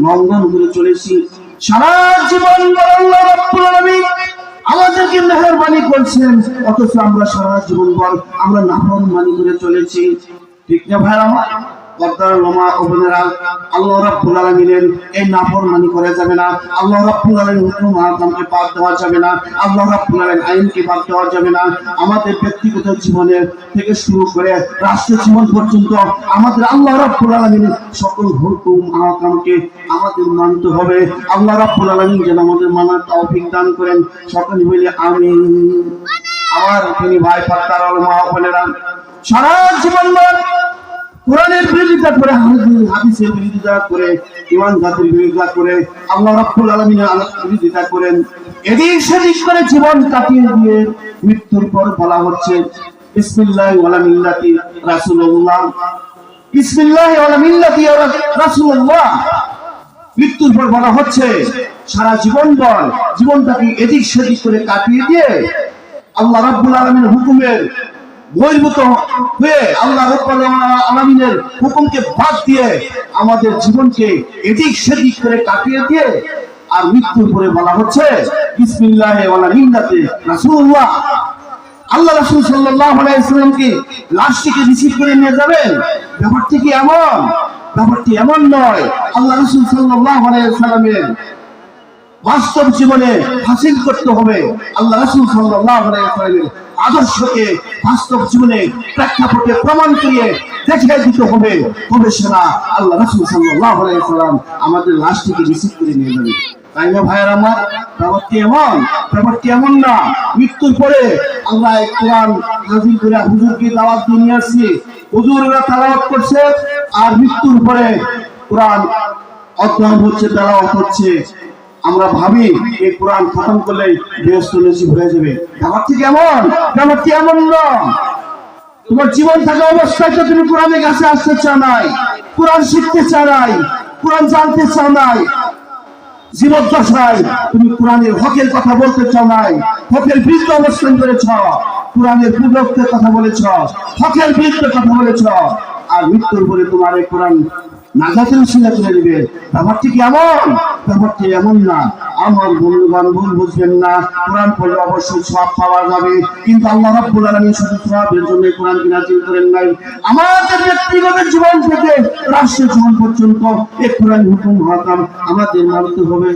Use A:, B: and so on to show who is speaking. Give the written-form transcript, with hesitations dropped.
A: লঙ্ঘন করে চলেছি। সারা জীবন আল্লাহ রাব্বুল আলামিন আমাদেরকে মেহেরবানি করছেন, অথচ আমরা সারা জীবন আমরা নাফরমানি করে চলেছি। ঠিক না ভাই আমার? আল্লাহ রাব্বুল আলামিনের এই নাফরমানি করা যাবে না। আল্লাহ রাব্বুল আলামিনের হুকুম আহকামকে বাদ দেওয়া যাবে না। আল্লাহ রাব্বুল আলামিনের আইনকে বাদ দেওয়া যাবে না। আমাদের ব্যক্তিগত জীবনের থেকে শুরু করে রাষ্ট্র জীবন পর্যন্ত আমাদের আল্লাহ রাব্বুল আলামিনের সকল হুকুম আহকামকে আমাদের মানতে হবে। আল্লাহ রাব্বুল আলামিন যেন আমাদের মানার তৌফিক দান করেন। সকলে বলি আমিন। আমার তিনি ভাই পাত্তার মা বোনেরা, সারা জীবন কোরআনের বিরোধিতা করে, হাদিসের বিরোধিতা করে, ঈমান জাতির বিরোধিতা করে, আল্লাহ রাব্বুল আলামিনের বিরোধিতা করেন, এদিক সেদিক করে জীবন কাটিয়ে দিয়ে মৃত্যুর পর বলা হচ্ছে বিসমিল্লাহি ওয়ালা মিল্লাতি রাসূলুল্লাহ, বিসমিল্লাহি ওয়ালা মিল্লাতি রাসূলুল্লাহ। মৃত্যুর পর বলা হচ্ছে সারা জীবনটাকে এদিক সেদিক করে কাটিয়ে দিয়ে আল্লাহ রাব্বুল আলামিনের হুকুমের বহির্ভূত হয়ে, আল্লাহ রাব্বুল আলামিনের হুকুমকে বাদ দিয়ে আমাদের জীবনকে এদিক সেদিক করে কাটিয়ে দিয়ে আর মৃত্যুর পরে বলা হচ্ছে বিসমিল্লাহি ওয়ালা মিল্লাতি রাসূলুল্লাহ। আল্লাহ রাসূল সাল্লাল্লাহু আলাইহি ওয়াসাল্লাম কি লাশটিকে রিসিভ করে নিয়ে যাবেন? ব্যাপারটি কি এমন? ব্যাপারটি এমন নয়। আল্লাহ রাসূল সাল্লাল্লাহু আলাইহি ওয়াসাল্লামের বাস্তব জীবনে হাসিল করতে হবে আল্লাহ রাসূল সাল্লাল্লাহু আলাইহি ওয়াসাল্লামের আদর্শকে বাস্তব জীবনে প্রেক্ষাপটে প্রমাণ করিয়ে দেখিয়ে দিতে হবে। তবে সেনা আল্লাহ রাসূল সাল্লাল্লাহু আলাইহি ওয়াসাল্লাম আমাদের লাশটিকে রিসিভ করে নিয়ে যাবে। তাই না ভাইয়ের আমার? ব্যাপারটি এমন না। মৃত্যুর পরে আমরা কোরআন নাযিল করে হুজুরকে দাওয়াত দিয়ে নিয়ে আসছি, হুজুররা তেলাওয়াত করছে, আর মৃত্যুর পরে কোরআন অধ্যয়ন হচ্ছে, তেলাওয়াত হচ্ছে। আমরা ভাবি এই কোরআন খতম করলে গৃহস্থ নসিব হয়ে যাবে। ব্যাপারটি এমন না। তোমার জীবন থাকা অবস্থায় তো তুমি কোরআনের কাছে আসতে চাও নাই, কোরআন শিখতে চাও নাই, কোরআন জানতে চাও নাই। জীবদ্দশায় তুমি কোরআনের হকের কথা বলতে চাও নাই, হকের বিরুদ্ধে অবস্থান করেছ, কোরআনের বিরুদ্ধে কথা বলেছ, হকের বিরুদ্ধে কথা বলেছ, আর মৃত্যুর পরে তোমার এই কোরআন নাজাতের উসিলা করে দিবে। ব্যাপারটি কি এমন? ব্যাপারটি এমন না। আমার বন্ধুগণ ভুল বুঝবেন না। কোরআন পড়লে অবশ্যই সওয়াব পাওয়া যাবে, কিন্তু আল্লাহ রাব্বুল আলামিন শুধু সওয়াবের জন্য কোরআনকে নাযিল করেন নাই। আমাদের ব্যক্তিগত জীবন থেকে রাষ্ট্রীয় জীবন পর্যন্ত এই কোরআন হুকুম হাকাম আমাদের মানতে হবে।